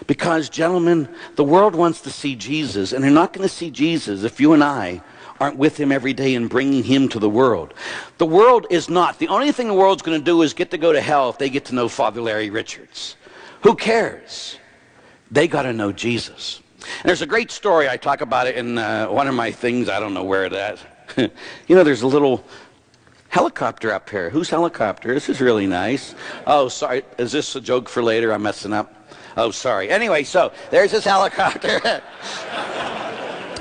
Because, gentlemen, the world wants to see Jesus, and they're not going to see Jesus if you and I aren't with him every day and bringing him to the world. The world is not. The only thing the world's going to do is get to go to hell if they get to know Father Larry Richards. Who cares? They got to know Jesus. And there's a great story. I talk about it in one of my things. I don't know where that. You know, there's a little helicopter up here. Whose helicopter? This is really nice. Oh, sorry. Is this a joke for later? I'm messing up. Oh, sorry. Anyway, so there's this helicopter.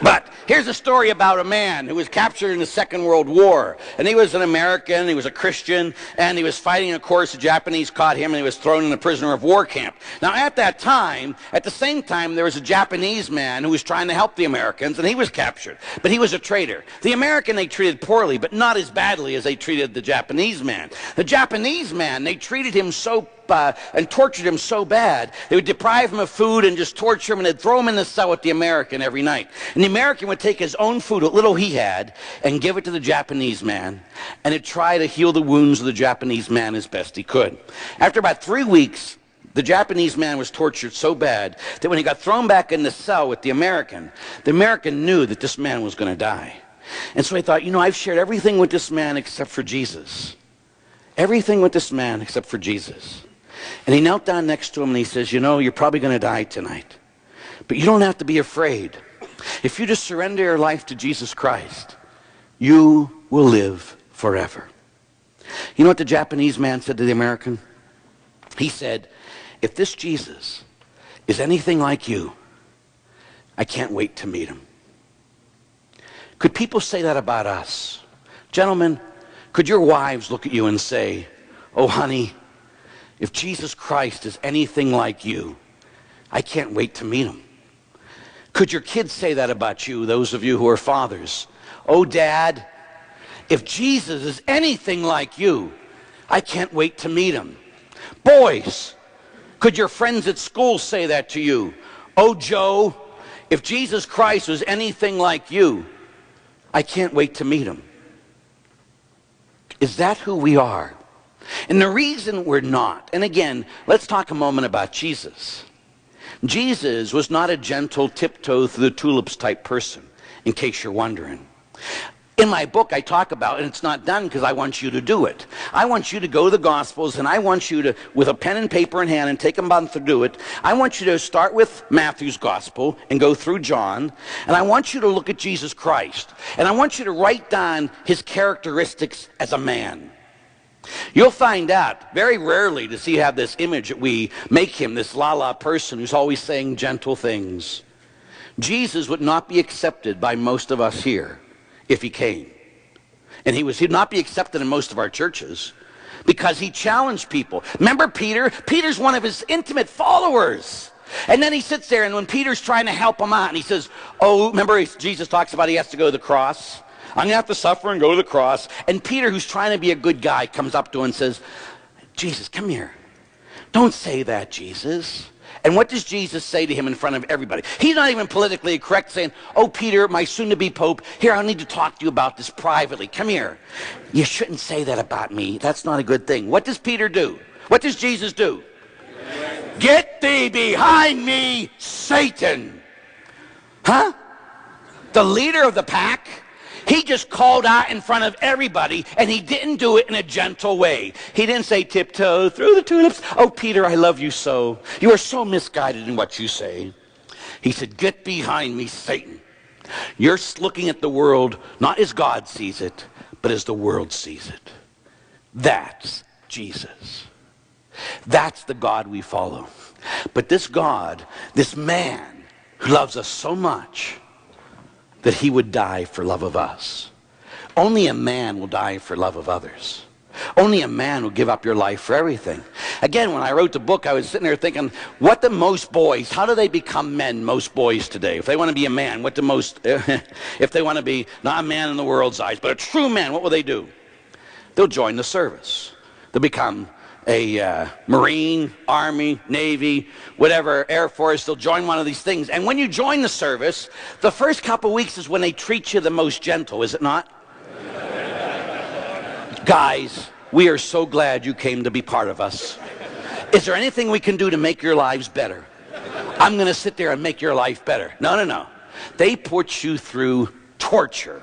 But here's a story about a man who was captured in the Second World War. And he was an American, he was a Christian, and he was fighting, of course, the Japanese caught him and he was thrown in a prisoner of war camp. Now, at that time, at the same time, there was a Japanese man who was trying to help the Americans, and he was captured. But he was a traitor. The American they treated poorly, but not as badly as they treated the Japanese man. The Japanese man, they treated him so and tortured him so bad, they would deprive him of food and just torture him, and they'd throw him in the cell with the American every night. And the American would take his own food, what little he had, and give it to the Japanese man, and he'd try to heal the wounds of the Japanese man as best he could. After about 3 weeks, the Japanese man was tortured so bad that when he got thrown back in the cell with the American knew that this man was going to die. And so he thought, you know, I've shared everything with this man except for Jesus. Everything with this man except for Jesus. And he knelt down next to him and he says, you know, you're probably going to die tonight. But you don't have to be afraid. If you just surrender your life to Jesus Christ, you will live forever. You know what the Japanese man said to the American? He said, if this Jesus is anything like you, I can't wait to meet him. Could people say that about us? Gentlemen, could your wives look at you and say, oh, honey, if Jesus Christ is anything like you, I can't wait to meet him. Could your kids say that about you, those of you who are fathers? Oh, Dad, if Jesus is anything like you, I can't wait to meet him. Boys, could your friends at school say that to you? Oh, Joe, if Jesus Christ was anything like you, I can't wait to meet him. Is that who we are? And the reason we're not, and again, let's talk a moment about Jesus. Jesus was not a gentle, tiptoe through the tulips type person, in case you're wondering. In my book, I talk about, and it's not done because I want you to do it. I want you to go to the Gospels, and I want you to, with a pen and paper in hand, and take a month to do it, I want you to start with Matthew's Gospel and go through John, and I want you to look at Jesus Christ, and I want you to write down his characteristics as a man. You'll find out very rarely does he have this image that we make him, this la-la person who's always saying gentle things. Jesus would not be accepted by most of us here if he came. And he'd not be accepted in most of our churches because he challenged people. Remember Peter? Peter's one of his intimate followers. And then he sits there, and when Peter's trying to help him out, and he says, oh, remember Jesus talks about he has to go to the cross? I'm going to have to suffer and go to the cross. And Peter, who's trying to be a good guy, comes up to him and says, Jesus, come here. Don't say that, Jesus. And what does Jesus say to him in front of everybody? He's not even politically correct, saying, oh, Peter, my soon-to-be pope, here, I need to talk to you about this privately. Come here. You shouldn't say that about me. That's not a good thing. What does Peter do? What does Jesus do? Get thee behind me, Satan. Huh? The leader of the pack? He just called out in front of everybody, and he didn't do it in a gentle way. He didn't say tiptoe through the tulips. Oh, Peter, I love you so. You are so misguided in what you say. He said, get behind me, Satan. You're looking at the world not as God sees it, but as the world sees it. That's Jesus. That's the God we follow. But this God, this man who loves us so much, that he would die for love of us. Only a man will die for love of others. Only a man will give up your life for everything. Again, when I wrote the book, I was sitting there thinking, what do most boys, how do they become men, most boys today? If they want to be a man, what do most, if they want to be not a man in the world's eyes, but a true man, what will they do? They'll join the service. They'll become a Marine, Army, Navy, whatever, Air Force. They'll join one of these things. And when you join the service, the first couple of weeks is when they treat you the most gentle, is it not? Guys, we are so glad you came to be part of us. Is there anything we can do to make your lives better? I'm going to sit there and make your life better. No, no, no. They put you through torture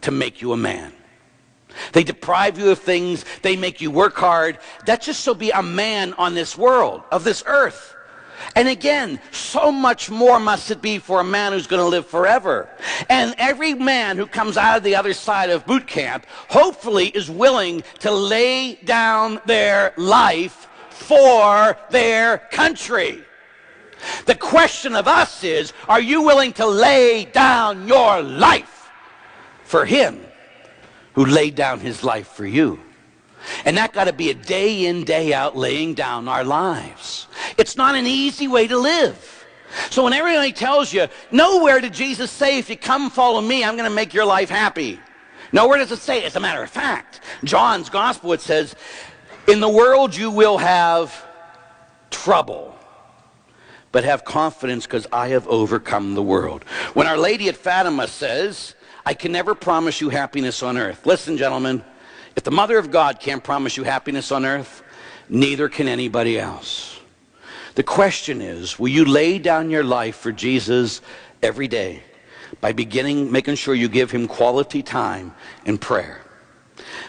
to make you a man. They deprive you of things. They make you work hard. That's just so be a man on this world, of this earth. And again, so much more must it be for a man who's going to live forever. And every man who comes out of the other side of boot camp, hopefully is willing to lay down their life for their country. The question of us is, are you willing to lay down your life for him who laid down his life for you? And that got to be a day in, day out laying down our lives. It's not an easy way to live. So when everybody tells you, nowhere did Jesus say, if you come follow me, I'm going to make your life happy. Nowhere does it say. As a matter of fact, John's gospel, it says, in the world you will have trouble, but have confidence because I have overcome the world. When Our Lady at Fatima says, I can never promise you happiness on earth. Listen, gentlemen, if the Mother of God can't promise you happiness on earth, neither can anybody else. The question is, will you lay down your life for Jesus every day by making sure you give him quality time in prayer?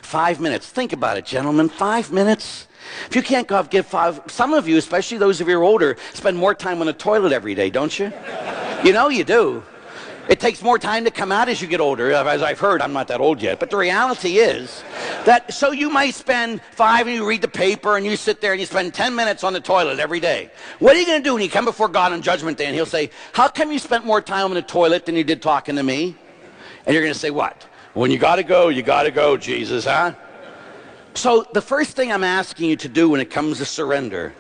5 minutes. Think about it, gentlemen. 5 minutes. If you can't give 5, some of you, especially those of you who are older, spend more time on the toilet every day, don't you? You know you do. It takes more time to come out as you get older, as I've heard. I'm not that old yet. But the reality is that, so you might spend 5 and you read the paper and you sit there and you spend 10 minutes on the toilet every day. What are you going to do when you come before God on Judgment Day and he'll say, how come you spent more time on the toilet than you did talking to me? And you're going to say, what? When you got to go, Jesus, huh? So the first thing I'm asking you to do when it comes to surrender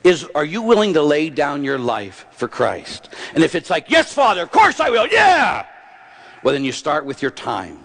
is, are you willing to lay down your life for Christ? And if it's like, yes, Father, of course I will, yeah! Well, then you start with your time.